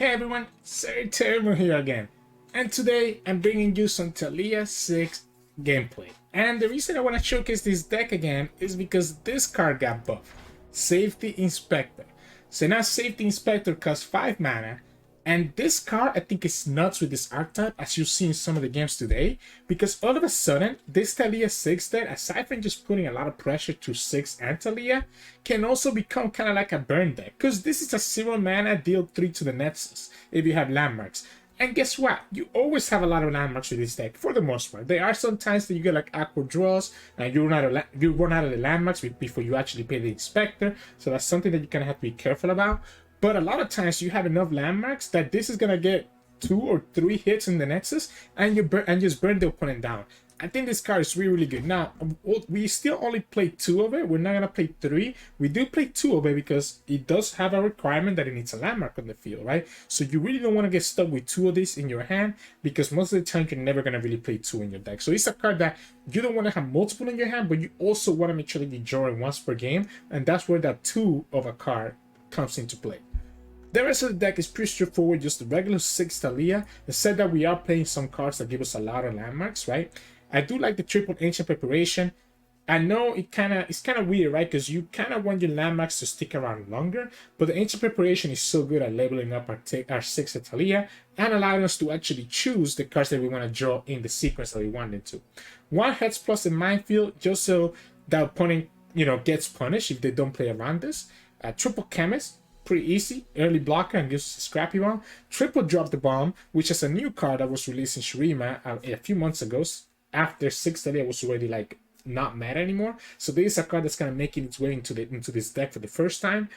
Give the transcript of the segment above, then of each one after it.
Hey everyone, Sirturmund here again, and today I'm bringing you some Taliyah 6 gameplay. And the reason I want to showcase this deck again is because this card got buffed, Safety Inspector. So now Safety Inspector costs 5 mana, and this card I think is nuts with this archetype, as you see in some of the games today, because all of a sudden this Taliyah 6 deck, aside from just putting a lot of pressure to Ziggs and Taliyah, can also become kind of like a burn deck, because this is a 0 mana deal 3 to the Nexus if you have landmarks. And guess what? You always have a lot of landmarks with this deck, for the most part. There are some times that you get like awkward draws, and you run out of the landmarks before you actually pay the Inspector, so that's something that you kind of have to be careful about. But a lot of times you have enough landmarks that this is gonna get 2 or 3 hits in the Nexus, and just burn the opponent down. I think this card is really good. Now, we still only play 2 of it. We're not gonna play 3. We do play 2 of it because it does have a requirement that it needs a landmark on the field, right? So you really don't want to get stuck with 2 of these in your hand, because most of the time you're never gonna really play 2 in your deck. So it's a card that you don't want to have multiple in your hand, but you also want to make sure that you draw it once per game, and that's where that 2 of a card comes into play. The rest of the deck is pretty straightforward, just the regular Ziggs Taliyah. Except that we are playing some cards that give us a lot of landmarks, right? I do like the triple Ancient Preparation. I know it's kind of weird, right? Because you kind of want your landmarks to stick around longer, but the Ancient Preparation is so good at leveling up our Ziggs Taliyah and allowing us to actually choose the cards that we want to draw in the sequence that we want them to. 1 Heads plus a Minefield, just so the opponent, gets punished if they don't play around this. Triple Chemist, pretty easy, early blocker and gives us a Scrappy Bomb. Triple Drop the Bomb, which is a new card that was released in Shurima a few months ago, after Ziggs Taliyah was already like not mad anymore. So this is a card that's kind of making its way into this deck for the first time.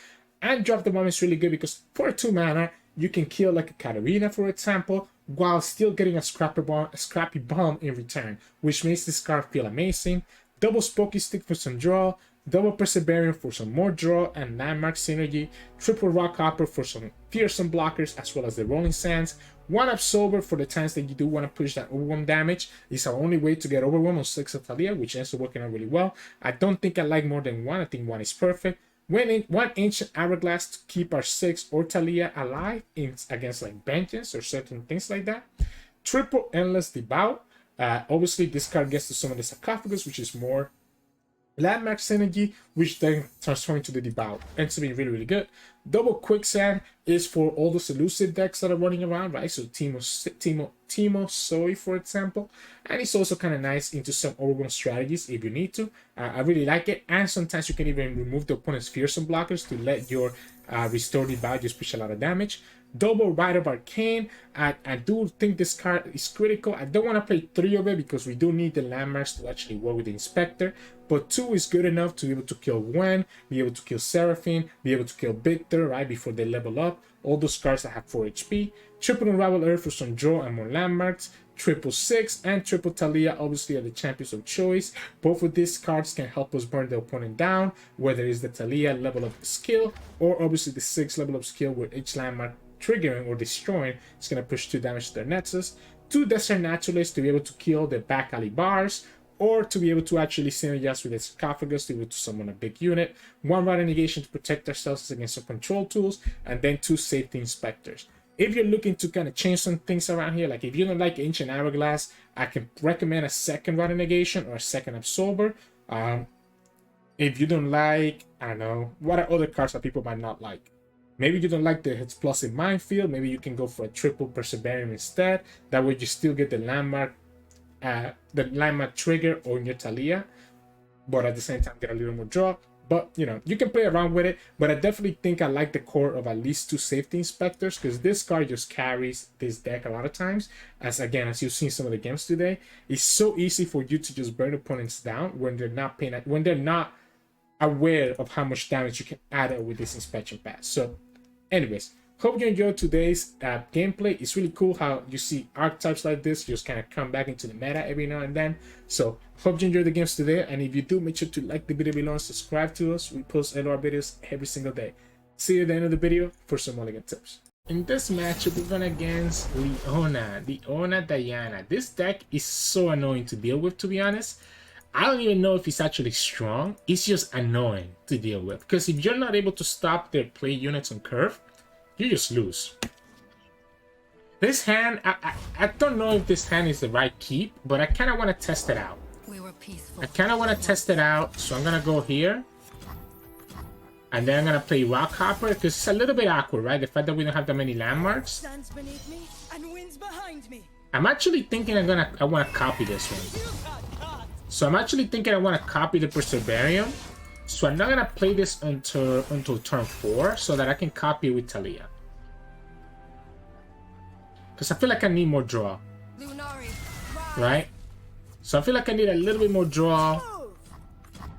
And Drop the Bomb is really good because for 2 mana you can kill like a Katarina, for example, while still getting a Scrappy Bomb in return, which makes this card feel amazing. Double Spooky Stick for some draw, double Perseverance for some more draw and landmark synergy, triple Rock Hopper for some fearsome blockers, as well as the Rolling Sands. 1 Absorber for the times that you do want to push that overwhelm damage. It's our only way to get overwhelm on Ziggs Taliyah, which ends up working out really well. I don't think I like more than 1. I think 1 is perfect. 1 Ancient Hourglass to keep our Ziggs or Taliyah alive against like Vengeance or certain things like that. Triple Endless Devout. Obviously, this card gets to summon the Sarcophagus, which is more landmark synergy, which then transforms into the Devout. Ends up being really good. Double Quicksand is for all those elusive decks that are running around, right? So Timo Zoe, for example. And it's also kind of nice into some overwhelm strategies if you need to. I really like it. And sometimes you can even remove the opponent's fearsome blockers to let your Restore Devout just push a lot of damage. Double Rite of Arcane. I do think this card is critical. I don't want to play 3 of it because we do need the landmarks to actually work with the Inspector. But 2 is good enough to be able to kill Gwen, be able to kill Seraphine, be able to kill Victor, right, before they level up. All those cards that have 4 HP. Triple Unravel Earth for some draw and more landmarks. Triple Ziggs and Triple Taliyah obviously are the champions of choice. Both of these cards can help us burn the opponent down, whether it's the Taliyah level up skill or obviously the Ziggs level up skill, where each landmark triggering or destroying is going to push 2 damage to their Nexus. 2 Desert Naturalists to be able to kill the back alley bars, or to be able to actually synergize with the Sarcophagus to be able to summon a big unit. 1 Rite of Negation to protect ourselves against some control tools, and then 2 Safety Inspectors. If you're looking to kind of change some things around here, like if you don't like Ancient Hourglass, I can recommend a 2nd Rite of Negation or a 2nd Absorber. If you don't like, I don't know, what are other cards that people might not like? Maybe you don't like the Hits Plus in Minefield. Maybe you can go for a triple Perseverance instead. That way you still get the landmark trigger on your Taliyah, but at the same time get a little more draw. But you can play around with it. But I definitely think I like the core of at least 2 Safety Inspectors, because this card just carries this deck a lot of times. As you've seen some of the games today, it's so easy for you to just burn opponents down when they're not aware of how much damage you can add with this inspection pass. So anyways, hope you enjoyed today's gameplay. It's really cool how you see archetypes like this just kind of come back into the meta every now and then. So hope you enjoyed the games today, and if you do, make sure to like the video below and subscribe to us. We post LR videos every single day. See you at the end of the video for some mulligan tips. In this matchup, we're going against Leona Diana. This deck is so annoying to deal with, to be honest. I don't even know if it's actually strong. It's just annoying to deal with, because if you're not able to stop their play units on curve, you just lose. This hand, I don't know if this hand is the right keep, but I kind of want to test it out. I kind of want to test it out, so I'm going to go here. And then I'm going to play Rock Hopper, because it's a little bit awkward, right? The fact that we don't have that many landmarks. I'm actually thinking I want to copy this one. So I'm actually thinking I want to copy the Preservarium. So I'm not going to play this until turn 4, so that I can copy it with Taliyah. Because I feel like I need more draw. Right? So I feel like I need a little bit more draw.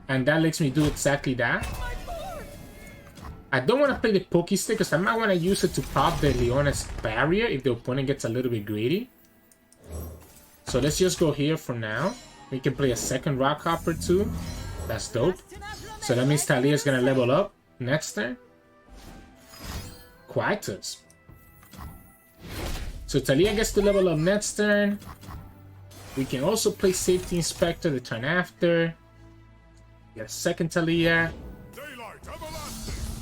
And that lets me do exactly that. I don't want to play the Poké Stick because I might want to use it to pop the Leona's barrier if the opponent gets a little bit greedy. So let's just go here for now. We can play a second Rock Hopper too. That's dope. So that means Taliyah is going to level up next turn. Quietus. So Taliyah gets to level up next turn. We can also play Safety Inspector the turn after. Get a second Taliyah.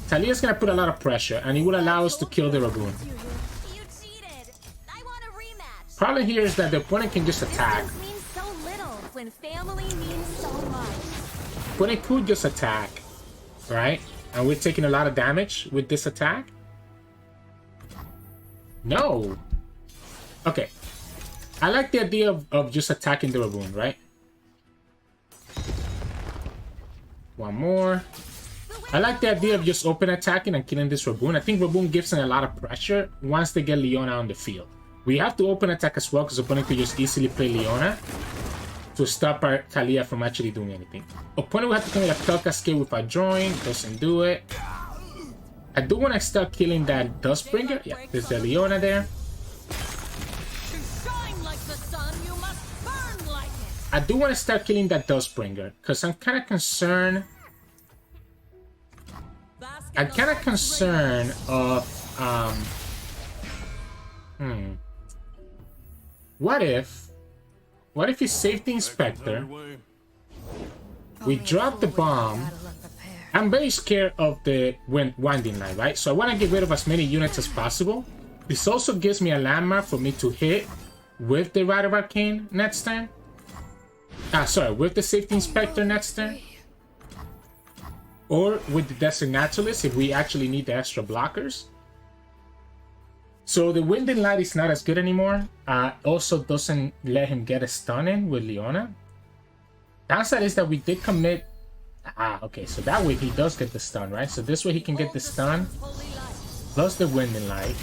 Taliyah's gonna put a lot of pressure, and it will allow us to kill the Raboon. Problem here is that the opponent can just attack. Opponent could just attack, right? And we're taking a lot of damage with this attack. No. Okay. I like the idea of just attacking the Raboon, right? One more. I like the idea of just open attacking and killing this Raboon. I think Raboon gives them a lot of pressure once they get Leona on the field. We have to open attack as well because opponent could just easily play Leona to stop our Taliyah from actually doing anything. Opponent will have to commit a Spell Cascade with a drawing. Doesn't do it. I do want to start killing that Dustbringer. Yeah, there's the Leona there. I do want to start killing that Dustbringer because I'm kind of concerned. I'm kind of concerned of what if he's Safety Inspector? We drop the bomb. I'm very scared of the Winding Line, right? So I want to get rid of as many units as possible. This also gives me a landmark for me to hit with the Rite of Arcane next turn. With the Safety Inspector next turn. Or with the Desert Naturalist if we actually need the extra blockers. So the Winding Light is not as good anymore. Also doesn't let him get a stun in with Leona. Downside is that we did commit... okay, so that way he does get the stun, right? So this way he can get the stun. Plus the Winding Light.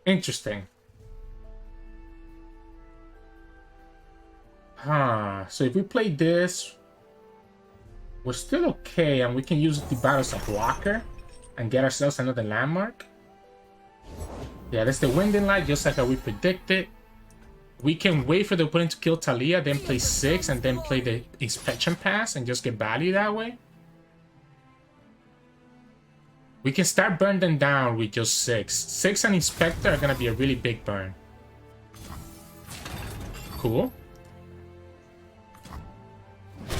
Interesting. So if we play this, we're still okay, and we can use the battle as a blocker and get ourselves another landmark. Yeah, that's the Winding Light, just like how we predicted. We can wait for the opponent to kill Taliyah, then play 6, and then play the Inspection Pass and just get value that way. We can start burning them down with just 6. 6 and Inspector are gonna be a really big burn. Cool.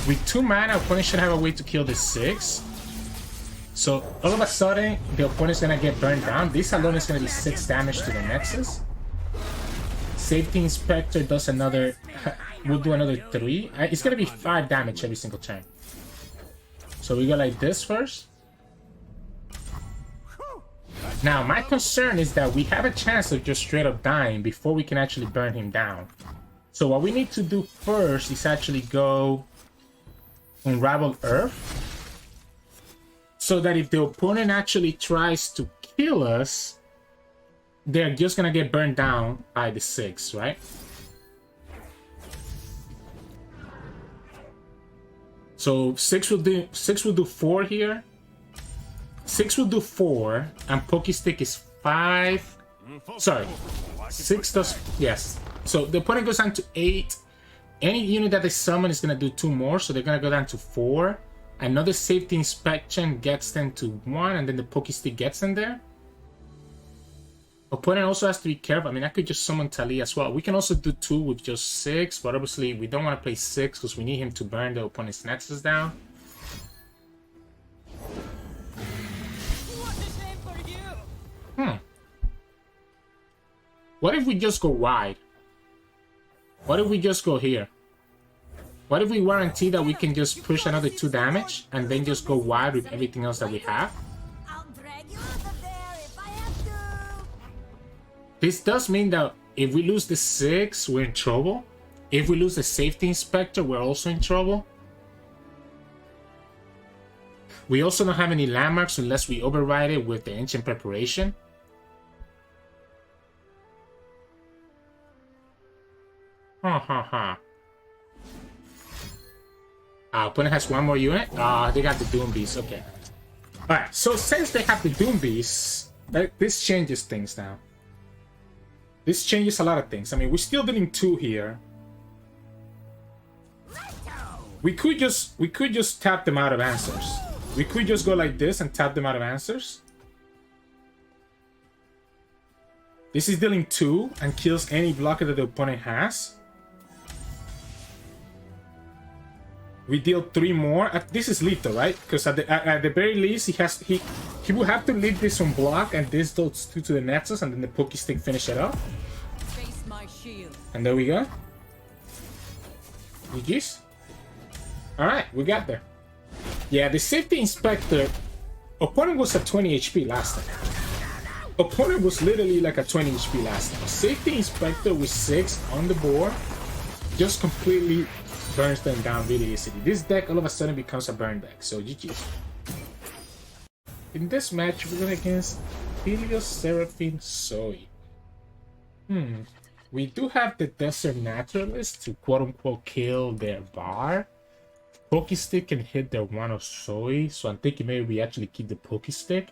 With 2 mana, opponent should have a way to kill the 6. So all of a sudden, the opponent's gonna get burned down. This alone is gonna be 6 damage to the Nexus. Safety Inspector does another... we'll do another 3. It's gonna be 5 damage every single turn. So we go like this first. Now, my concern is that we have a chance of just straight up dying before we can actually burn him down. So what we need to do first is actually go Unravel Earth. So that if the opponent actually tries to kill us, they're just gonna get burned down by the 6, right? So 6 will do 4 here. 6 will do 4, and Poké Stick is 5. Sorry, 6 does... Yes. So the opponent goes down to 8. Any unit that they summon is going to do 2 more, so they're going to go down to 4. Another Safety Inspection gets them to 1, and then the Poké Stick gets them there. Opponent also has to be careful. I mean, I could just summon Taliyah as well. We can also do 2 with just 6, but obviously we don't want to play 6 because we need him to burn the opponent's Nexus down. What if we just go wide? What if we just go here? What if we guarantee that we can just push another 2 damage and then just go wide with everything else that we have? This does mean that if we lose the 6, we're in trouble. If we lose the safety inspector, we're also in trouble. We also don't have any landmarks unless we override it with the ancient preparation. Our opponent has 1 more unit. They got the Doom Beast. Okay. Alright, so since they have the Doom Beast, this changes things now. This changes a lot of things. I mean, we're still dealing 2 here. We could just tap them out of answers. We could just go like this and tap them out of answers. This is dealing 2 and kills any blocker that the opponent has. We deal 3 more. This is lethal, right? Because at the very least, he will have to leave this on block and this does 2 to the Nexus, and then the Poké Stick finish it up. And there we go. GG's. Alright, we got there. Yeah, the Safety Inspector... Opponent was at 20 HP last time. Opponent was literally like at 20 HP last time. Safety Inspector with 6 on the board just completely burns them down really easily. This deck all of a sudden becomes a burn deck, so GG's. In this match, we're going against Aphelios Seraphine Zoe. We do have the Desert Naturalist to quote-unquote kill their bar. Poké Stick can hit their one of Zoe, so I'm thinking maybe we actually keep the Poké Stick.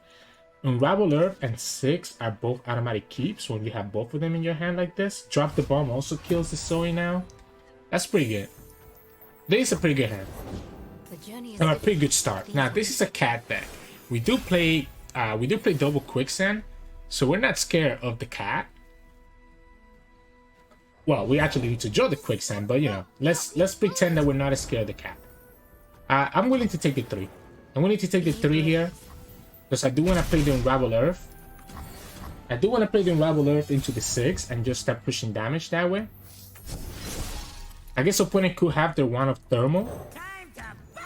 Unravel Earth and Ziggs are both automatic keeps when you have both of them in your hand like this. Drop the Bomb also kills the Zoe now. That's pretty good. This is a pretty good hand. Or a pretty good start. Now this is a cat deck. We do play double Quicksand, so we're not scared of the cat. Well, we actually need to draw the Quicksand, but you know, let's pretend that we're not as scared of the cat. I'm willing to take the 3. I'm willing to take the 3 here, because I do want to play the Unravel Earth. I do want to play the Unravel Earth into the 6 and just start pushing damage that way. I guess opponent could have their one of Thermal.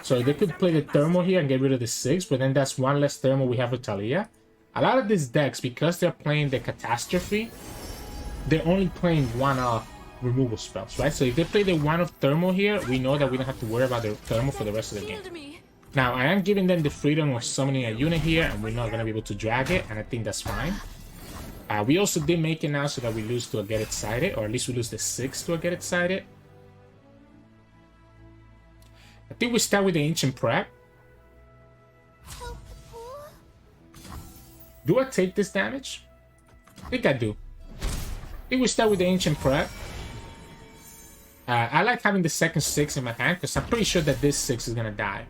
So they could play the Thermal here and get rid of the 6, but then that's 1 less Thermal we have with Taliyah. A lot of these decks, because they're playing the Catastrophe, they're only playing 1-off removal spells, right? So if they play the 1 of Thermal here, we know that we don't have to worry about their Thermal for the rest of the game. Now, I am giving them the freedom of summoning a unit here, and we're not going to be able to drag it, and I think that's fine. We also did make it now so that we lose to a Get Excited, or at least we lose the 6 to a Get Excited. I think we start with the Ancient Prep. Do I take this damage? I think I do. I think we start with the Ancient Prep. I like having the second 6 in my hand because I'm pretty sure that this 6 is going to die.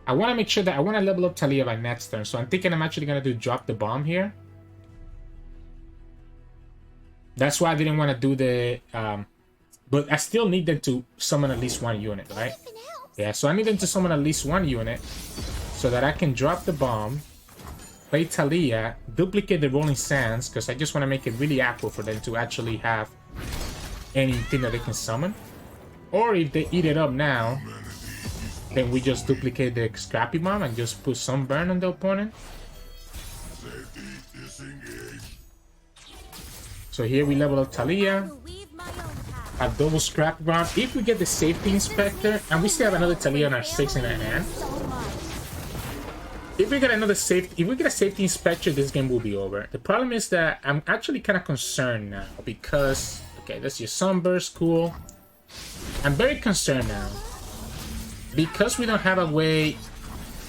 I want to make sure that I want to level up Taliyah by next turn. So I'm thinking I'm actually going to do Drop the Bomb here. That's why I didn't want to do the... but I still need them to summon at least 1 unit, right? Yeah, so I need them to summon at least 1 unit so that I can drop the bomb, play Taliyah, duplicate the Rolling Sands, because I just want to make it really awkward for them to actually have anything that they can summon. Or if they eat it up now, then we just duplicate the Scrappy Bomb and just put some burn on the opponent. So here we level up Taliyah. A double Scrappy Bomb. If we get the Safety Inspector, and we still have another Taliyah on our 6 in our hand. If we get a Safety Inspector, this game will be over. The problem is that I'm actually kind of concerned now because... Okay, that's your Sunburst, cool. I'm very concerned now. Because we don't have a way...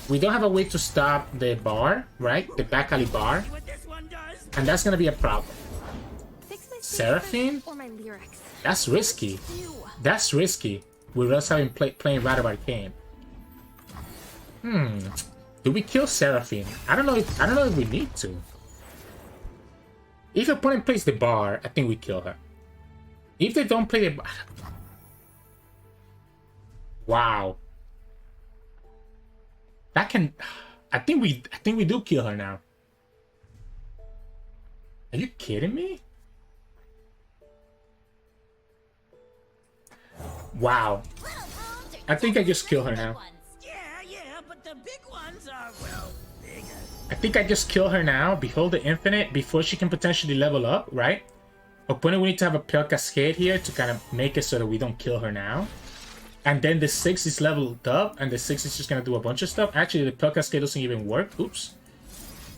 We don't have a way to stop the bar, right? The back alley bar. And that's gonna be a problem. Seraphine? That's risky. That's risky. With us having playing Rite of Arcane. Do we kill Seraphine? I don't know if we need to. If the opponent plays the bar, I think we kill her. If they don't play the bar... Wow. That can... I think we do kill her now. Are you kidding me? Wow. I think I just kill her now. Yeah, but the big ones are, well, bigger. I think I just kill her now. Behold the Infinite before she can potentially level up, right? Opponent, we need to have a Pale Cascade here to kind of make it so that we don't kill her now. And then the 6 is leveled up, and the 6 is just going to do a bunch of stuff. Actually, the Pale Cascade doesn't even work. Oops.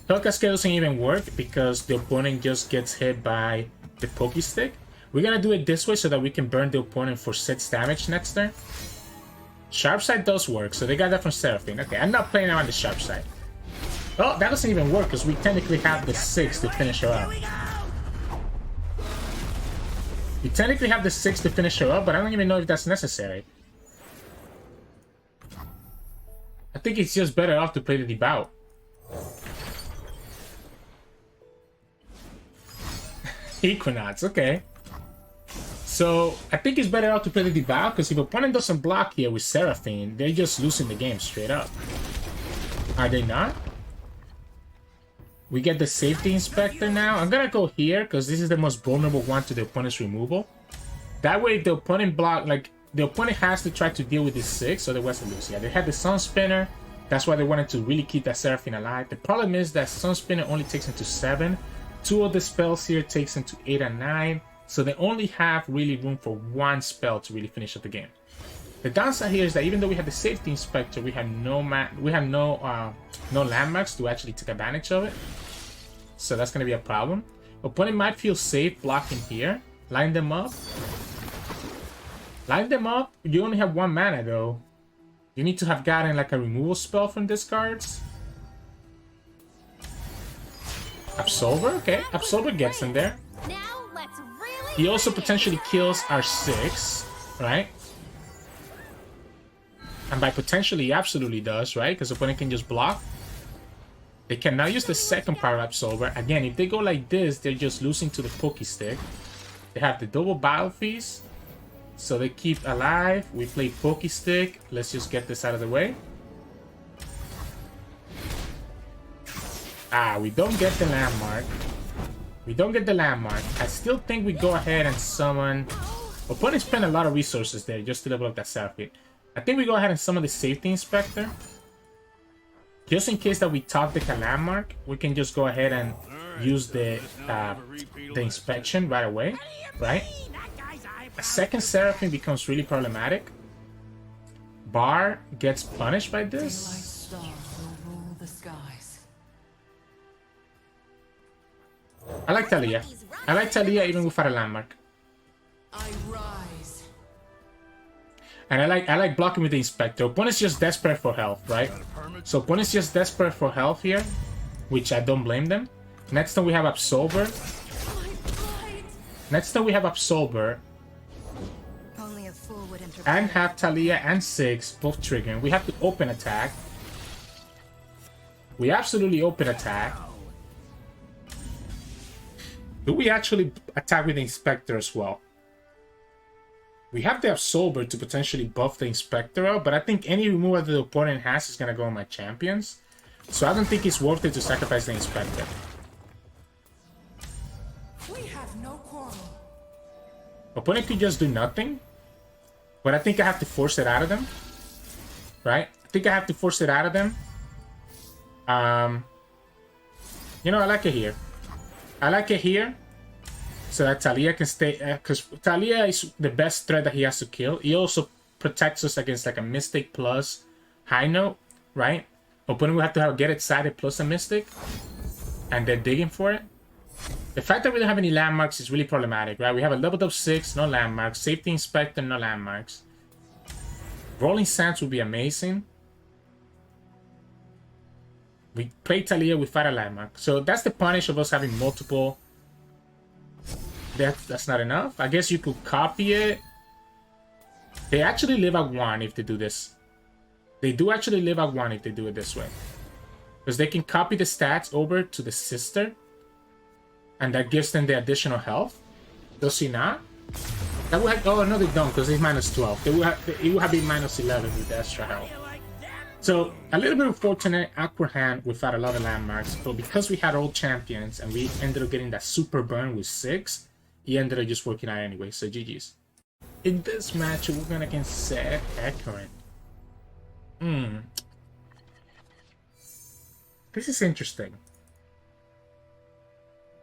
Pale Cascade doesn't even work because the opponent just gets hit by the Pokey Stick. We're going to do it this way so that we can burn the opponent for 6 damage next turn. Sharp Side does work, so they got that from Seraphine. Okay, I'm not playing around the Sharp Side. Oh, that doesn't even work because we technically have the 6 to finish her up. We technically have the 6 to finish her up, but I don't even know if that's necessary. I think it's just better off to play the Devout. Equinox, okay. So, I think it's better off to play the Devout, because if opponent doesn't block here with Seraphine, they're just losing the game straight up. Are they not? We get the Safety Inspector now. I'm gonna go here, because this is the most vulnerable one to the opponent's removal. That way, if the opponent block, like, the opponent has to try to deal with this 6, otherwise they lose. Yeah, they had the Sun Spinner. That's why they wanted to really keep that Seraphine alive. The problem is that Sun Spinner only takes into 7. 2 of the spells here takes into 8 and 9. So they only have really room for 1 spell to really finish up the game. The downside here is that even though we have the Safety Inspector, we have no landmarks to actually take advantage of it. So that's going to be a problem. Opponent might feel safe blocking here. Line them up. Line them up. You only have 1 mana though. You need to have gotten like a removal spell from these cards. Absolver, okay. Absolver gets in there. He also potentially kills our 6, right? And by potentially, he absolutely does, right? Because the opponent can just block. They can now use the second power Absolver. Again, if they go like this, they're just losing to the Pokey Stick. They have the double Battle Feast. So they keep alive. We play Pokey Stick. Let's just get this out of the way. Ah, we don't get the landmark. We don't get the landmark. I still think we go ahead and summon... Opponent spent a lot of resources there just to level up that Seraphine. I think we go ahead and summon the Safety Inspector. Just in case that we top the landmark, we can just go ahead and use the inspection right away, right? A second Seraphine becomes really problematic. Bar gets punished by this. I like Taliyah. I like Taliyah even without a landmark. And I like blocking with the Inspector. Opponent's just desperate for health, right? So opponent's just desperate for health here, which I don't blame them. Next time we have Absolver. Next time we have Absolver. And have Taliyah and Ziggs both triggering. We have to open attack. We absolutely open attack. Do we actually attack with the Inspector as well? We have the Absolver to potentially buff the Inspector out, but I think any removal that the opponent has is going to go on my champions. So I don't think it's worth it to sacrifice the Inspector. We have no quarrel. Opponent could just do nothing. But I think I have to force it out of them. Right? I think I have to force it out of them. You know, I like it here. I like it here. So that Taliyah can stay. Because Taliyah is the best threat that he has to kill. He also protects us against like a Mystic plus High Note. Right? Opponent will have to get it sided plus a Mystic. And they're digging for it. The fact that we don't have any landmarks is really problematic, right? We have a leveled up 6, no landmarks. Safety Inspector, no landmarks. Rolling Sands would be amazing. We play Taliyah without a landmark. So that's the punish of us having multiple. That's not enough. I guess you could copy it. They actually live at 1 if they do this. They do actually live at 1 if they do it this way. Because they can copy the stats over to the sister. And that gives them the additional health. Does he not? That would have, oh no, they don't, because it's minus 12. It would have been minus 11 with the extra health. So a little bit unfortunate, awkward hand without a lot of landmarks. But because we had old champions and we ended up getting that super burn with 6, he ended up just working out anyway. So GG's. in this match, we're going against Zed Hecarim. This is interesting.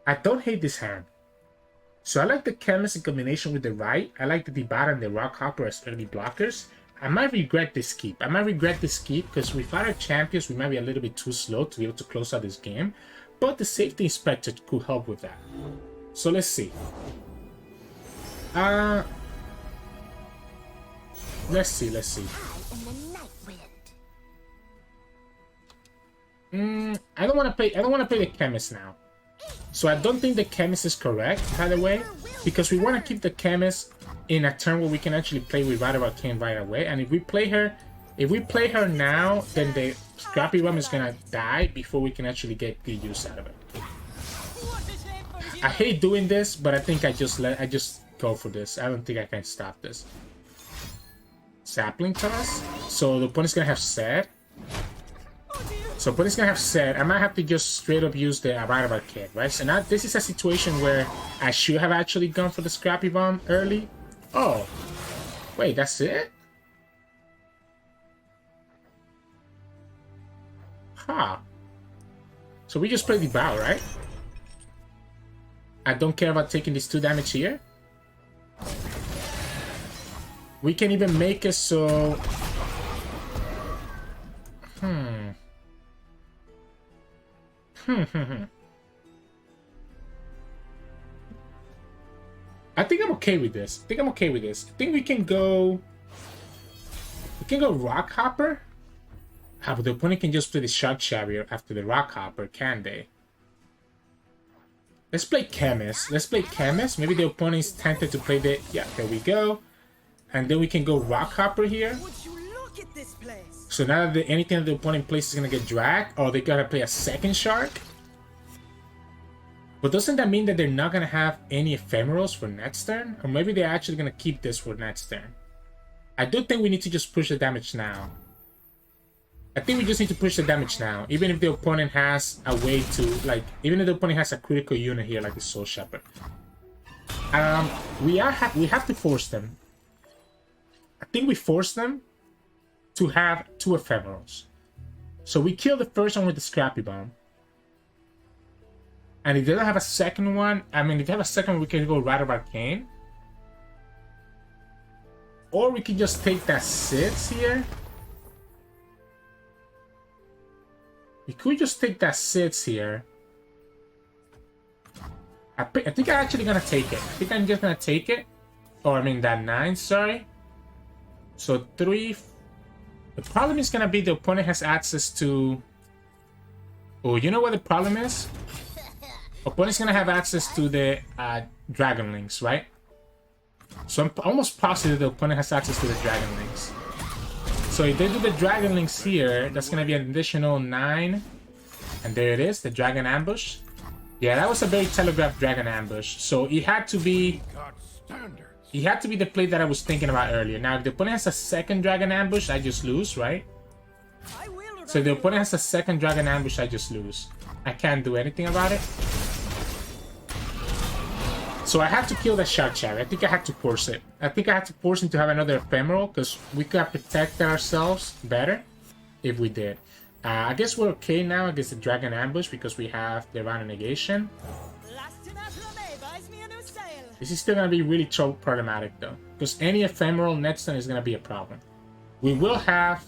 I don't hate this hand. So I like the Chemist in combination with the Right. I like the Debata and the Rock Hopper as early blockers. I might regret this keep. Because with other champions, we might be a little bit too slow to be able to close out this game. But the Safety Inspector could help with that. So let's see. Let's see. I don't want to play the Chemist now. So I don't think the Chemist is correct, by the way, because we want to keep the Chemist in a turn where we can actually play with Rider Arcane right away. And if we play her now, then the Scrappy Bomb is gonna die before we can actually get good use out of it. I hate doing this, but I think I just go for this. I don't think I can stop this. Sapling Toss. So the opponent's gonna have Zed. I might have to just straight up use the Rider Arcane, right? So now this is a situation where I should have actually gone for the Scrappy Bomb early. Oh, wait, that's it? Huh. So we just play the bow, right? I don't care about taking this 2 damage here. We can even make it so... I think I'm okay with this. I think we can go Rock Hopper. But the opponent can just play the Shock Chariot after the Rock Hopper, can they? Let's play Chemist. Maybe the opponent is tempted to play the... Yeah, there we go. And then we can go Rock Hopper here. So now that anything that the opponent plays is going to get dragged. Oh, they got to play a second Shark? But doesn't that mean that they're not going to have any Ephemerals for next turn? Or maybe they're actually going to keep this for next turn. I do think we need to just push the damage now. Even if the opponent has a way to, like, even if the opponent has a critical unit here, like the Soul Shepherd. We have to force them. I think we force them to have 2 Ephemerals. So we kill the first one with the Scrappy Bomb. And if they don't have a second one, if they have a second one, we can go Rider Arcane. Or we can just take that 6 here. We could just take that 6 here. I think I'm actually gonna take it. I think I'm just gonna take it. Or that 9, sorry. So 3. The problem is gonna be the opponent has access to... Oh, you know what the problem is? Opponent's gonna have access to the Dragonlings, right? So I'm almost positive the opponent has access to the Dragonlings. So if they do the Dragonlings here, that's gonna be an additional 9. And there it is, the Dragon Ambush. Yeah, that was a very telegraphed Dragon Ambush. So it had to be... the play that I was thinking about earlier. Now, if the opponent has a second Dragon Ambush, I just lose, right? So if the opponent has a second Dragon Ambush, I just lose. I can't do anything about it. So I have to kill the Shark Chariot. I think I have to force it. I think I have to force him to have another Ephemeral, because we could have protected ourselves better if we did. I guess we're okay now against the Dragon Ambush because we have the Round of Negation. This is still going to be really problematic though, because any Ephemeral next turn is going to be a problem. We will have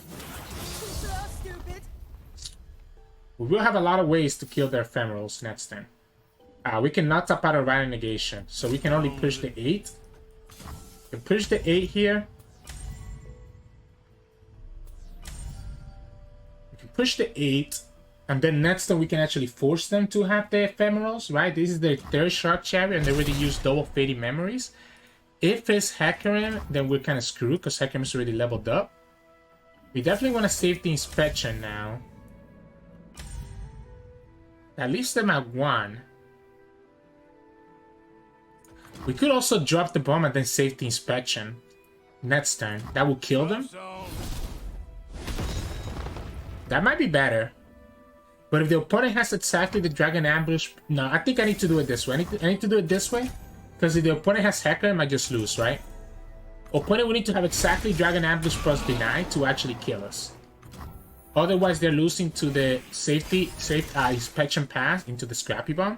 a lot of ways to kill their Ephemerals next turn. We cannot tap out a Round of Negation, so we can only push the 8. We can push the 8 here. We can push the 8, and then next turn we can actually force them to have the Ephemerals, right? This is their 3rd Shark Chariot, and they already use double Fading Memories. If it's Hecarim, then we're kind of screwed, because Hecarim is already leveled up. We definitely want to save the Inspection now. That leaves them at 1. We could also drop the bomb and then save the Inspection next turn. That will kill them. That might be better. But if the opponent has exactly the Dragon Ambush... No, I think I need to do it this way. I need to do it this way. Because if the opponent has Hecarim, I just lose, right? Opponent will need to have exactly Dragon Ambush plus deny to actually kill us. Otherwise, they're losing to the safe inspection pass into the Scrappy Bomb.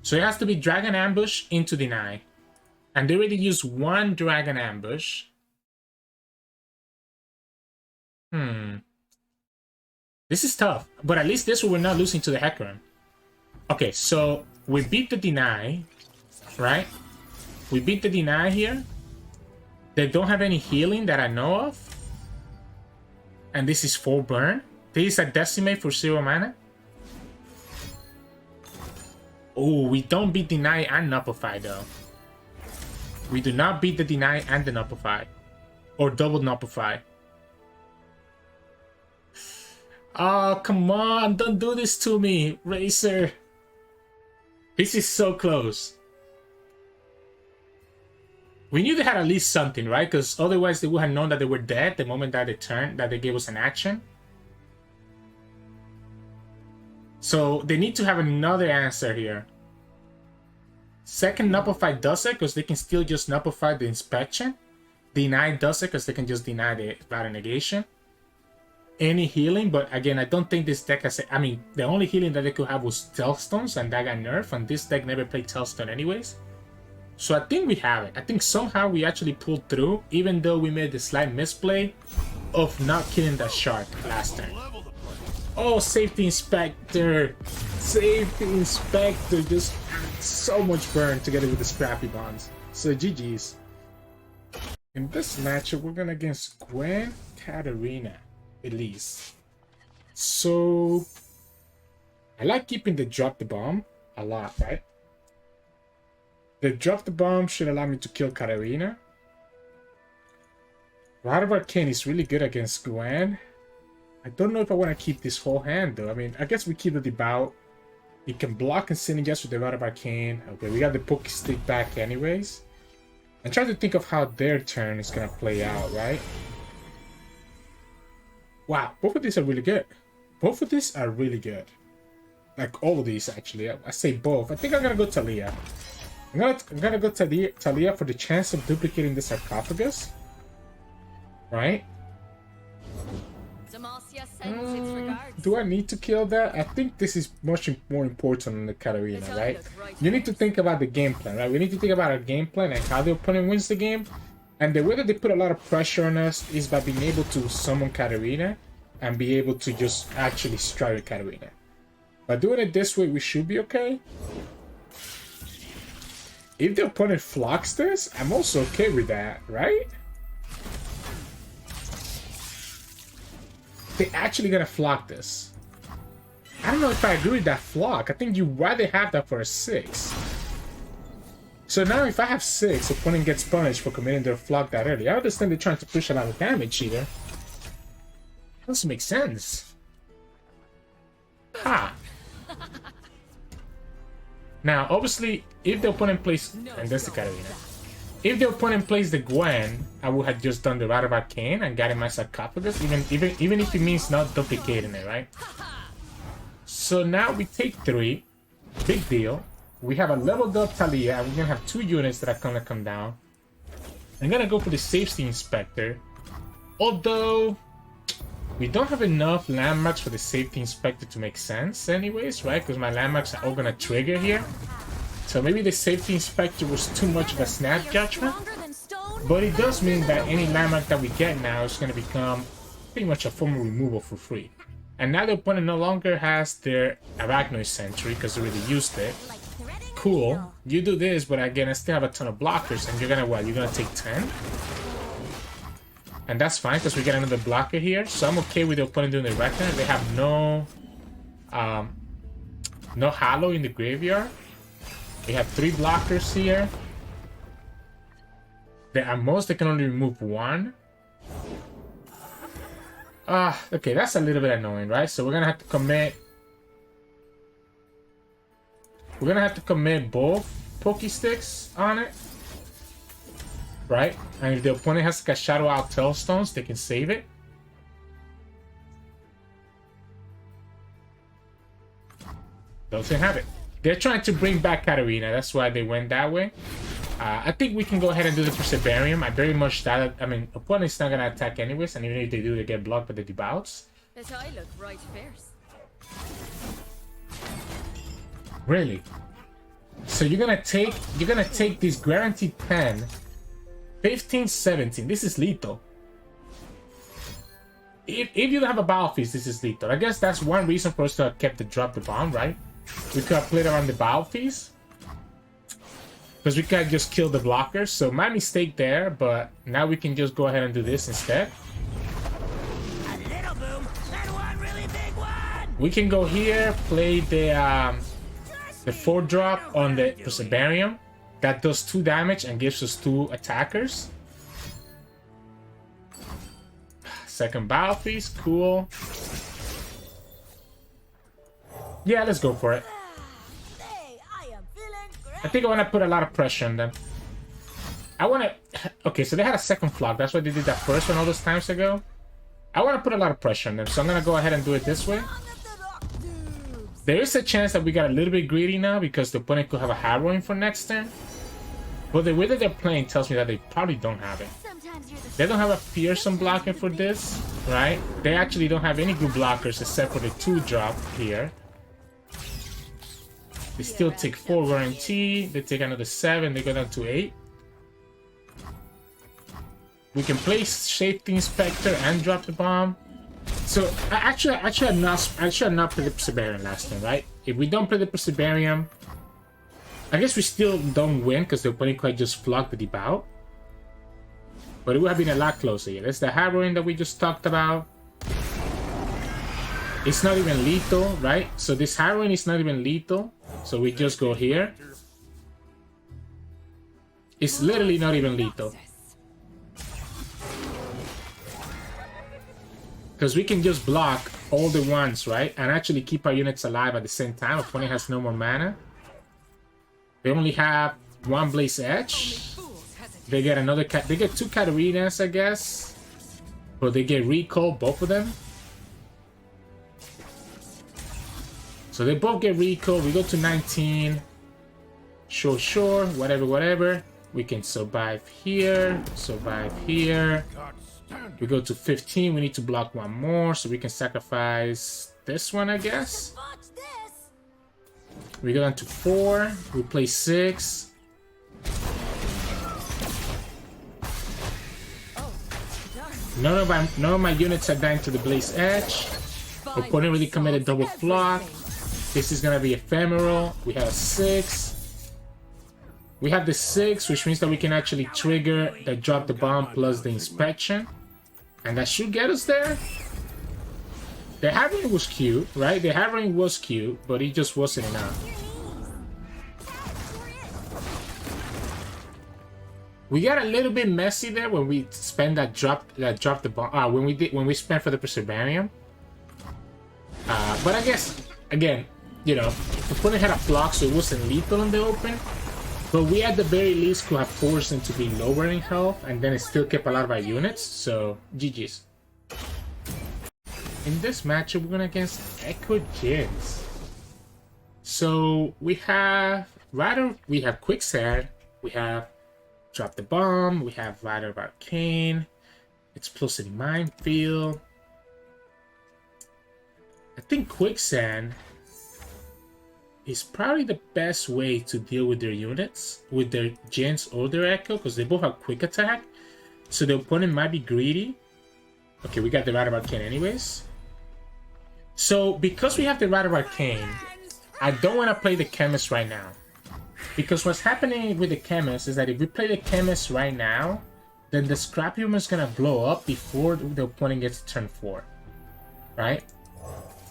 So it has to be Dragon Ambush into deny. And they already used one Dragon Ambush. This is tough. But at least this one we're not losing to the Hecarim. Okay, so we beat the deny. Right? We beat the deny here. They don't have any healing that I know of. And this is full burn. This is a decimate for 0 mana. Oh, we don't beat deny and nullify though. We do not beat the deny and the nullify. Or double nullify. Oh, come on. Don't do this to me, Racer. This is so close. We knew they had at least something, right? Because otherwise they would have known that they were dead the moment that they turned, that they gave us an action. So they need to have another answer here. Second nullify does it because they can still just nullify the inspection. Deny does it because they can just deny the battle negation. Any healing, but again, I don't think this deck has... I mean, the only healing that they could have was Tailstones, and that got nerfed, and this deck never played Tailstone anyways. So I think we have it. I think somehow we actually pulled through, even though we made the slight misplay of not killing that shark last turn. Oh, Safety Inspector! Safety Inspector just had so much burn together with the Scrappy Bombs. So GG's. In this matchup, we're going against Gwen, Katarina, Elise. So I like keeping the drop the bomb a lot, right? The drop the bomb should allow me to kill Katarina. Rod of Arcane is really good against Gwen. I don't know if I want to keep this whole hand though. I mean, I guess we keep the devout. You can block and synergize with the Rod of Arcane. Okay, we got the Poke Stick back anyways. I'm trying to think of how their turn is gonna play out, right? Wow, both of these are really good. Both of these are really good. Like all of these actually. I say both. I think I'm gonna go Taliyah. I'm gonna go Taliyah for the chance of duplicating the sarcophagus. Right? Do I need to kill that? I think this is much more important than the Katarina, right? You need to think about the game plan, right? We need to think about our game plan and how the opponent wins the game. And the way that they put a lot of pressure on us is by being able to summon Katarina and be able to just actually strike with Katarina. By doing it this way, we should be okay. If the opponent flocks this, I'm also okay with that, right? They're actually gonna flock this. I don't know if I agree with that flock. I think you'd rather have that for a 6. So now if I have 6, opponent gets punished for committing their flock that early. I understand they're trying to push a lot of damage here. Doesn't make sense. Ha! Now, obviously, if the opponent plays... And that's the Katarina. If the opponent plays the Gwen, I would have just done the Rod of Arcane and gotten my sarcophagus, even if it means not duplicating it, right? So now we take 3. Big deal. We have a leveled up Taliyah, and we're gonna have 2 units that are gonna come down. I'm gonna go for the Safety Inspector. Although, we don't have enough landmarks for the Safety Inspector to make sense anyways, right? Because my landmarks are all gonna trigger here. So maybe the Safety Inspector was too much of a snap judgment. But it does mean that any landmark that we get now is gonna become pretty much a form of removal for free. And now the opponent no longer has their Arachnoid Sentry because they already used it. Cool. You do this, but again, I still have a ton of blockers, and you're gonna what? You're gonna take 10? And that's fine, because we get another blocker here. So I'm okay with the opponent doing the Reckoner. They have no Hallow in the graveyard. We have 3 blockers here. At most, they can only remove 1. Okay, that's a little bit annoying, right? So we're gonna have to commit... We're gonna have to commit both Pokesticks on it. Right? And if the opponent has to shadow out Tailstones, they can save it. Doesn't have it. They're trying to bring back Katarina. That's why they went that way. I think we can go ahead and do the Perseverium. I very much doubt. I mean, opponent's not gonna attack anyways, and even if they do, they get blocked by the debouts. But I look right first. Really? So you're gonna take this guaranteed 10, 15, 17. This is lethal. If you don't have a Battle Feast, this is lethal. I guess that's one reason for us to have kept the drop the bomb, right? We could have played around the Battle Feast. Because we can't just kill the blockers. So my mistake there, but now we can just go ahead and do this instead. A little boom and one really big one. We can go here, play the 4-drop on the Perseverium. That does 2 damage and gives us 2 attackers. Second Battle Feast, cool. Yeah, let's go for it. I think I want to put a lot of pressure on them. I want to... Okay, so they had a second flock. That's why they did that first one all those times ago. I want to put a lot of pressure on them, so I'm going to go ahead and do it this way. There is a chance that we got a little bit greedy now because the opponent could have a Harrowing for next turn. But the way that they're playing tells me that they probably don't have it. They don't have a fearsome blocking for this, right? They actually don't have any good blockers except for the 2-drop here. They still take 4 guarantee. They take another 7. They go down to 8. We can play Safety Inspector and drop the bomb. So I should have not played the Perseverium last time, right? If we don't play the Perseverium, I guess we still don't win because the opponent could just flock the debout. But it would have been a lot closer. Yeah, that's the Harrowing that we just talked about. It's not even lethal, right? So this Harrowing is not even lethal. So we just go here. It's literally not even lethal. Because we can just block all the ones, right? And actually keep our units alive at the same time. Opponent has no more mana. They only have 1 Blaze Edge. They get another they get 2 Katarinas, I guess. But they get recall, both of them. So they both get recall. We go to 19. Sure, whatever. We can survive here, survive here. We go to 15. We need to block 1 more, so we can sacrifice this one, I guess. We go down to 4. We play 6. None of my units are dying to the Blaze Edge. Opponent really committed double flock. This is gonna be ephemeral. We have a 6. We have the 6, which means that we can actually trigger the drop the bomb plus the inspection. And that should get us there. The Harrowing was cute, right? The Harrowing was cute, but it just wasn't enough. We got a little bit messy there when we spent that drop the bomb. When we spent for the Perseverium. But I guess again, you know, the opponent had a block, so it wasn't lethal in the open. But we at the very least could have forced them to be lower in health, and then it still kept a lot of our units. So GG's. In this matchup, we're going against Ekko Jinx. So we have Quicksand, we have Drop the Bomb, we have Rider of Arcane, Explosive Minefield. I think Quicksand is probably the best way to deal with their units, with their Jinx or their Ekko, because they both have quick attack. So the opponent might be greedy. Okay, we got the Rider of Arcane anyways. So because we have the Rider of Arcane, I don't want to play the Chemist right now. Because what's happening with the Chemist is that if we play the Chemist right now, then the Scrappy Bomb is going to blow up before the opponent gets to turn 4. Right?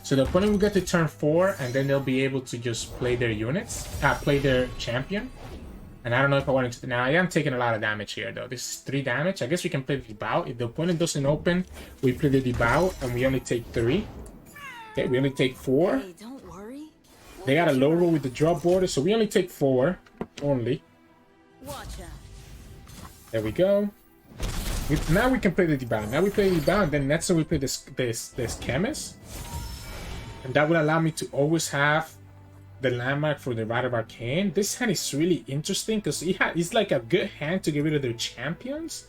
So the opponent will get to turn 4, and then they'll be able to just play their units, play their champion. And I don't know if I wanted to. Now I am taking a lot of damage here, though. This is 3 damage. I guess we can play the debout. If the opponent doesn't open, we play the debout, and we only take 3. Okay, we only take 4. Hey, don't worry. They got a low roll with the drop border, so we only take 4 only. Watch out. There we go. Now we can play the debout. Now we play the debout, and then next time we play this Chemist. And that will allow me to always have the landmark for the Rite of Arcane. This hand is really interesting because it's like a good hand to get rid of their champions.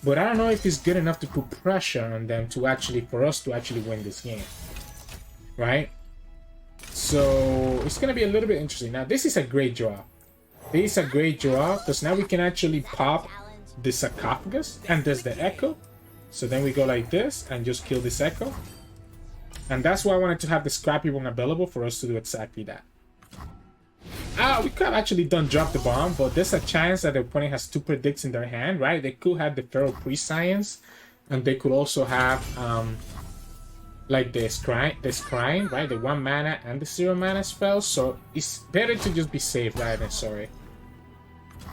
But I don't know if it's good enough to put pressure on them to actually, for us to actually win this game. Right? So it's going to be a little bit interesting. Now this is a great draw. This is a great draw because now we can actually pop the sarcophagus and there's the Ekko. So then we go like this and just kill this Ekko. And that's why I wanted to have the Scrappy Bomb available for us to do exactly that. We could have actually done drop the bomb, but there's a chance that the opponent has 2 predicts in their hand, right? They could have the Feral Prescience, and they could also have like the scrying, right? The 1 mana and the 0 mana spell. So it's better to just be safe rather than sorry.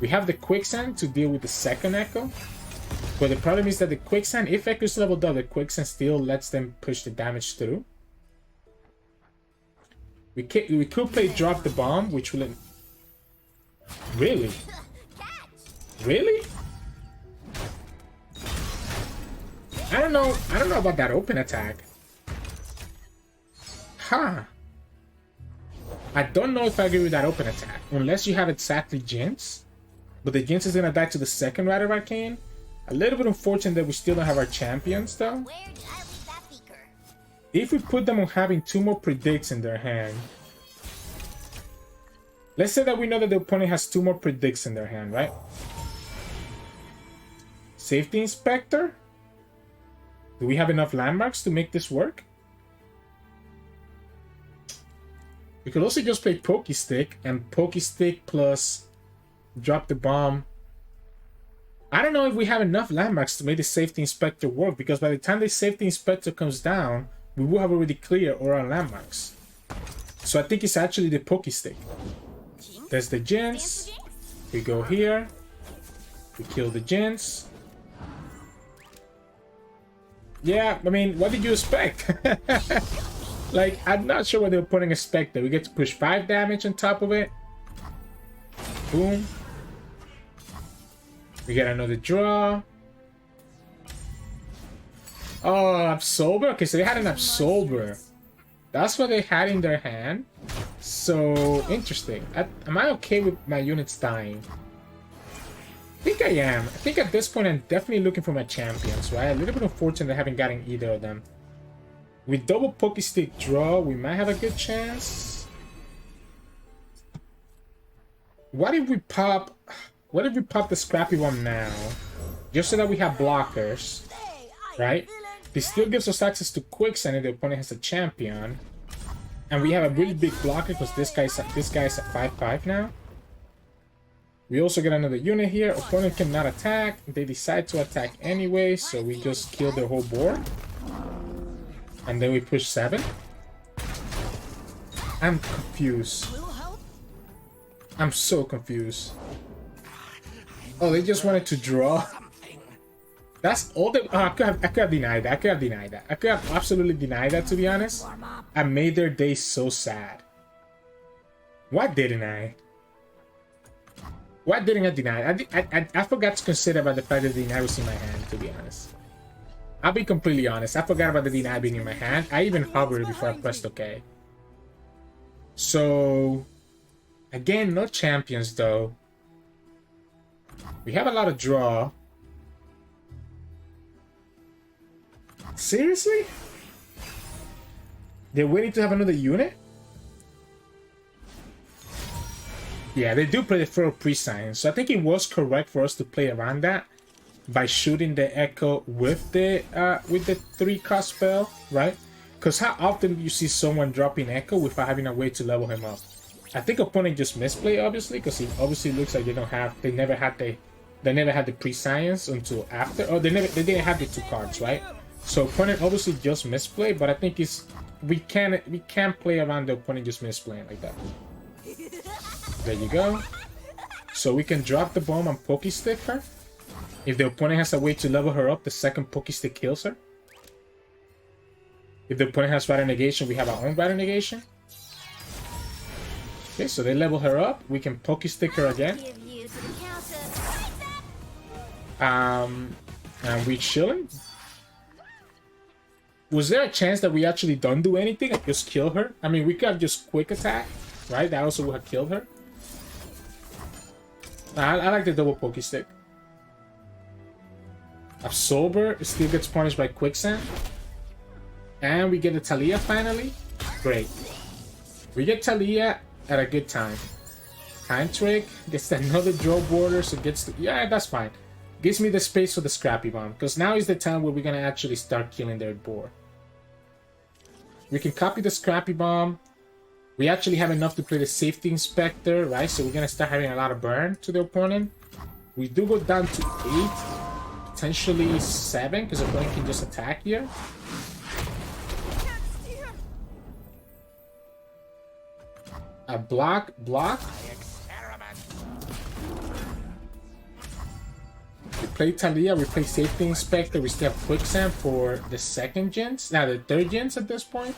We have the Quicksand to deal with the second Ekko. But the problem is that the Quicksand, if Ekko is leveled up, the Quicksand still lets them push the damage through. We could play drop the bomb, which will... Really? Really? I don't know about that open attack. Huh. I don't know if I agree with that open attack. Unless you have exactly Jinx. But the Jinx is gonna die to the second Rite of Arcane. A little bit unfortunate that we still don't have our champions though. Where did I leave that beaker? If we put them on having 2 more predicts in their hand. Let's say that we know that the opponent has 2 more predicts in their hand, right? Safety Inspector? Do we have enough landmarks to make this work? We could also just play Pokey Stick and Pokey Stick plus drop the bomb. I don't know if we have enough landmarks to make the Safety Inspector work, because by the time the Safety Inspector comes down, we will have already cleared all our landmarks. So I think it's actually the Pokey Stick. There's the Jinx. We go here. We kill the Jinx. Yeah, I mean, what did you expect? Like, I'm not sure what the opponent expected. We get to push 5 damage on top of it. Boom. We get another draw. Oh, Absolver? Okay, so they had an Absolver. That's what they had in their hand. So, interesting. Am I okay with my units dying? I think I am. I think at this point I'm definitely looking for my champions, right? A little bit unfortunate I haven't gotten either of them. With double Pokestick draw, we might have a good chance. What if we pop the Scrappy Bomb now? Just so that we have blockers, right? This still gives us access to Quicksand if the opponent has a champion. And we have a really big blocker because this guy's at 5/5 now. We also get another unit here. Opponent cannot attack. They decide to attack anyway, so we just kill their whole board. And then we push 7. I'm confused. I'm so confused. Oh, they just wanted to draw. That's all that. Oh, I could have denied that. I could have absolutely denied that, to be honest. I made their day so sad. Why didn't I? Why didn't I deny it? I forgot to consider about the fact that the deny was in my hand, to be honest. I'll be completely honest. I forgot about the deny being in my hand. I even hovered before I pressed OK. So, again, no champions, though. We have a lot of draw. Seriously? They're waiting to have another unit? Yeah, they do play the Feral Prescience, so I think it was correct for us to play around that by shooting the Ekko with the 3-cost spell, right? Because how often do you see someone dropping Ekko without having a way to level him up? I think opponent just misplay, obviously, because it obviously looks like they never had the Prescience until after. Oh, they didn't have the 2 cards, right? So opponent obviously just misplay, but I think we can't play around the opponent just misplaying like that. There you go. So we can drop the bomb and Pokestick her. If the opponent has a way to level her up, the second Pokestick kills her. If the opponent has Battle Negation, we have our own Battle Negation. Okay, so they level her up. We can Pokestick her again. And we chilling. Was there a chance that we actually don't do anything and just kill her? I mean, we could have just quick attack right? That also would have killed her. I like the double Poke Stick. Absorber still gets punished by Quicksand. And we get a Taliyah finally. Great. We get Taliyah at a good time. Time Trick gets another draw border, so gets to, yeah, that's fine. Gives me the space for the Scrappy Bomb, because now is the time where we're gonna actually start killing their board. We can copy the Scrappy Bomb. We actually have enough to play the Safety Inspector, right? So we're gonna start having a lot of burn to the opponent. We do go down to 8, potentially 7, because the opponent can just attack here. A block. We play Taliyah, we play Safety Inspector, we still have Quicksand for the second Jinx. Now the third Jinx at this point.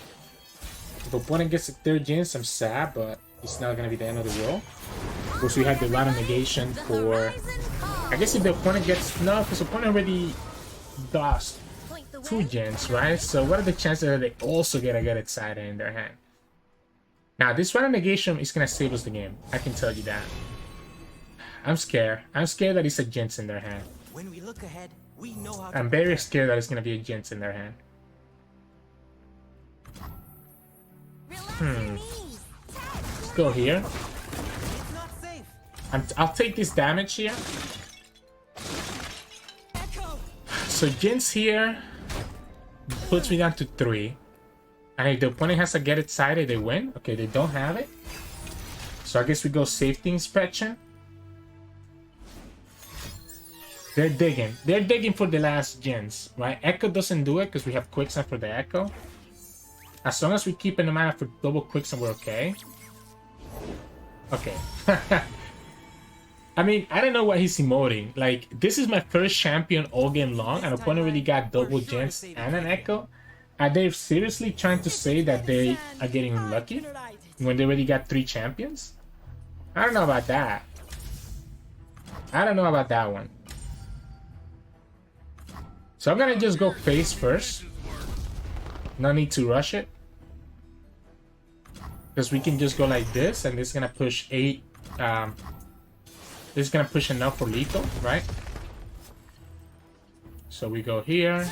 If the opponent gets the third Jinx, I'm sad, but it's not gonna be the end of the world. Of course, we have the Random Negation for... I guess if the opponent gets... No, because the opponent already lost 2 Jinx, right? So what are the chances that they also get a Get Excited in their hand? Now, this Random Negation is gonna save us the game. I can tell you that. I'm scared. I'm scared that it's a Jinx in their hand. When we look ahead, we know how I'm very scared that it's gonna be a Jinx in their hand. Let's go here. It's not safe. I'll take this damage here. So Jinx here puts me down to 3. And if the opponent has to Get Excited, they win. Okay, they don't have it. So I guess we go Safety Inspection. They're digging. They're digging for the last Jinx, right? Ekko doesn't do it because we have Quicksand for the Ekko. As long as we keep in the mana for double Quicksand, we're okay. Okay. I mean, I don't know what he's emoting. Like, this is my first champion all game long, and opponent really got double Jinx and an Ekko. Are they seriously trying to say that they are getting lucky when they already got 3 champions? I don't know about that. I don't know about that one. So I'm gonna just go face first. No need to rush it. Because we can just go like this, and this is gonna push 8. This is gonna push enough for lethal, right? So we go here.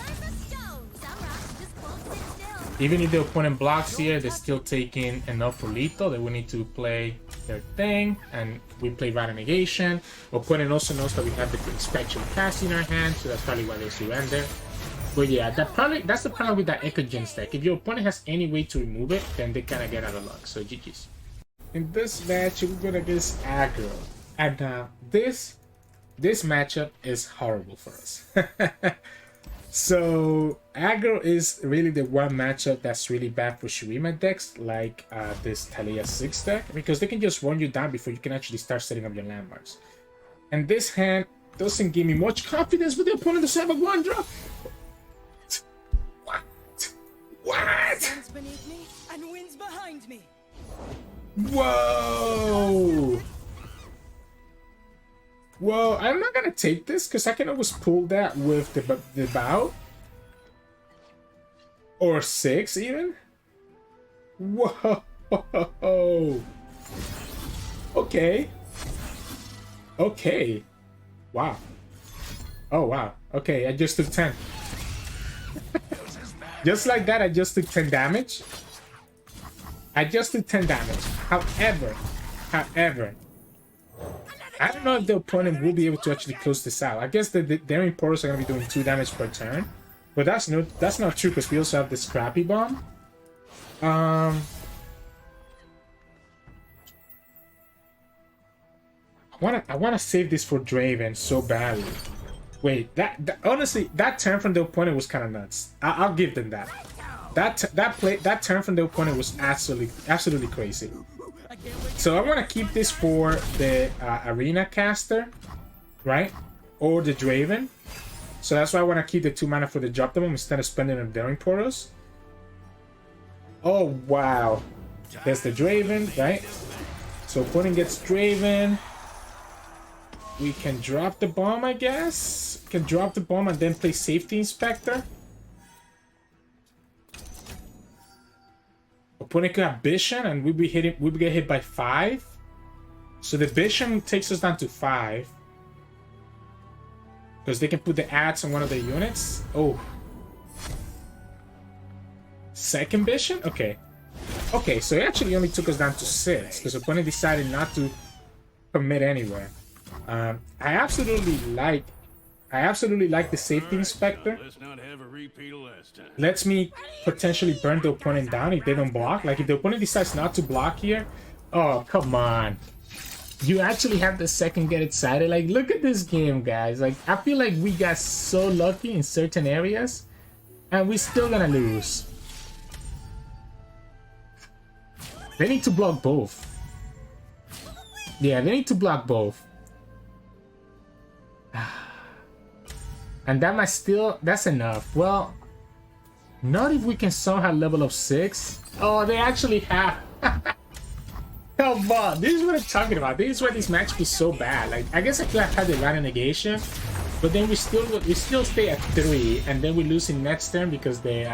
Even if the opponent blocks here, they're still taking enough for lethal. They will need to play their thing, and we play Random Negation. Opponent also knows that we have the Inspection Pass in our hand, so that's probably why they surrender. But yeah, that's the problem with that Ekko Jinx deck. If your opponent has any way to remove it, then they kind of get out of luck. So GG's. In this match, we're gonna against aggro, and this matchup is horrible for us. So aggro is really the one matchup that's really bad for Shurima decks, like this Taliyah Ziggs deck, because they can just run you down before you can actually start setting up your landmarks. And this hand doesn't give me much confidence with the opponent to have a 1-drop. What? Stands beneath me and wins behind me. Whoa! Well, I'm not gonna take this because I can always pull that with the bow. Or 6 even. Whoa! Okay. Okay. Wow. Oh wow. Okay, I just took 10. Just like that, I just took 10 damage. I just took 10 damage. However, I don't know if the opponent will be able to actually close this out. I guess their importers are going to be doing 2 damage per turn. But that's not true because we also have the Scrappy Bomb. I wanna save this for Draven so badly. Wait, that honestly, that turn from the opponent was kind of nuts. I'll give them that. That turn from the opponent was absolutely crazy. So I want to keep this for the Arena Caster, right? Or the Draven. So that's why I want to keep the 2 mana for the drop them instead of spending on Daring Portals. Oh wow, there's the Draven, right? So opponent gets Draven. We can drop the bomb, I guess. Can drop the bomb and then play Safety Inspector. opponent could have Vision, and we would get hit by 5. So the Vision takes us down to 5. Because they can put the ads on one of the units. Oh. Second Vision? Okay. Okay, so it actually only took us down to 6. Because the opponent decided not to commit anywhere. I absolutely like the safety inspector. Lets me potentially burn the opponent down if they don't block. Like if the opponent decides not to block here. Oh, come on. You actually have the second get excited. Like, look at this game, guys. Like, I feel like we got so lucky in certain areas, and we're still gonna lose. They need to block both. Yeah, they need to block both. And that might still... That's enough. Well, not if we can somehow level up 6. Oh, they actually have... Come on, this is what I'm talking about. This is why this match was so bad. Like, I guess I could have had the Rana negation, but then we still stay at 3, and then we lose in next turn because the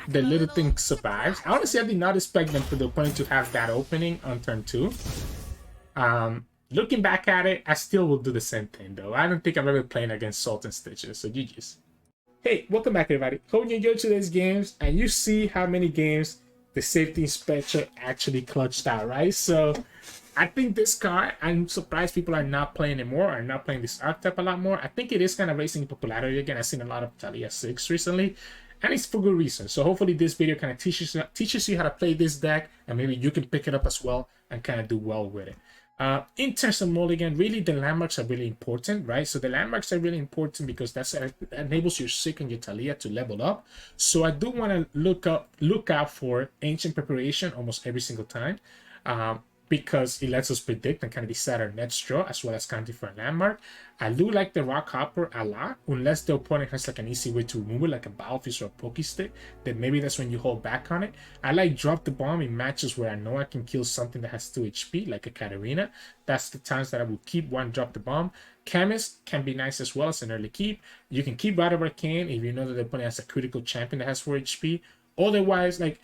little thing survives. Honestly, I did not expect them for the opponent to have that opening on turn 2. Looking back at it, I still will do the same thing though. I don't think I'm ever playing against Salt and Stitches, so GG's. Hey, welcome back everybody. Hope you enjoyed today's games, and you see how many games the safety inspector actually clutched out, right? So I think this card, I'm surprised people are not playing it more, or not playing this archetype a lot more. I think it is kind of raising in popularity again. I've seen a lot of Taliyah 6 recently, and it's for good reason. So hopefully this video kind of teaches you how to play this deck, and maybe you can pick it up as well and kind of do well with it. In terms of mulligan, really the landmarks are really important, right? So the landmarks are really important because that enables your Ziggs and your Taliyah to level up. So I do want to look out for Ancient Preparation almost every single time, because it lets us predict and kind of decide our next draw as well as counting for a landmark. I do like the Rock Hopper a lot, unless the opponent has like an easy way to remove it, like a Battlefield or a Poke Stick, then maybe that's when you hold back on it. I like Drop the Bomb in matches where I know I can kill something that has 2 HP, like a Katarina. That's the times that I will keep one Drop the Bomb. Chemist can be nice as well as an early keep. You can keep Rite of Arcane if you know that the opponent has a critical champion that has 4 HP. Otherwise, like,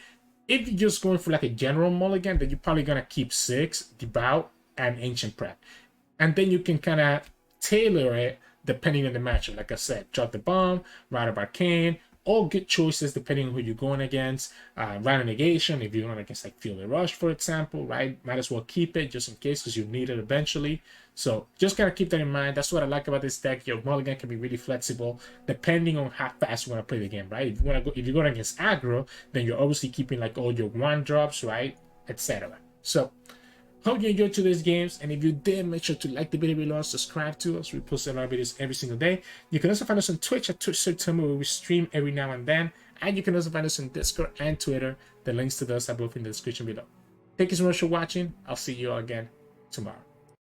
if you're just going for like a general mulligan, then you're probably going to keep Ziggs, Devout, and Ancient Prep. And then you can kind of tailor it depending on the matchup. Like I said, Drop the Bomb, Rite of Arcane, all good choices depending on who you're going against. Random Negation, if you're going against like Field and Rush, for example, right? Might as well keep it just in case because you need it eventually. So just gotta keep that in mind. That's what I like about this deck. Your mulligan can be really flexible depending on how fast you want to play the game, right? If you're going against aggro, then you're obviously keeping like all your 1-drops, right? Etc. So hope you enjoyed today's games, and if you did, make sure to like the video below and subscribe to us. We post a lot of videos every single day. You can also find us on Twitch at Twitch Sirturmund, where we stream every now and then, and you can also find us on Discord and Twitter. The links to those are both in the description below. Thank you so much for watching. I'll see you all again tomorrow.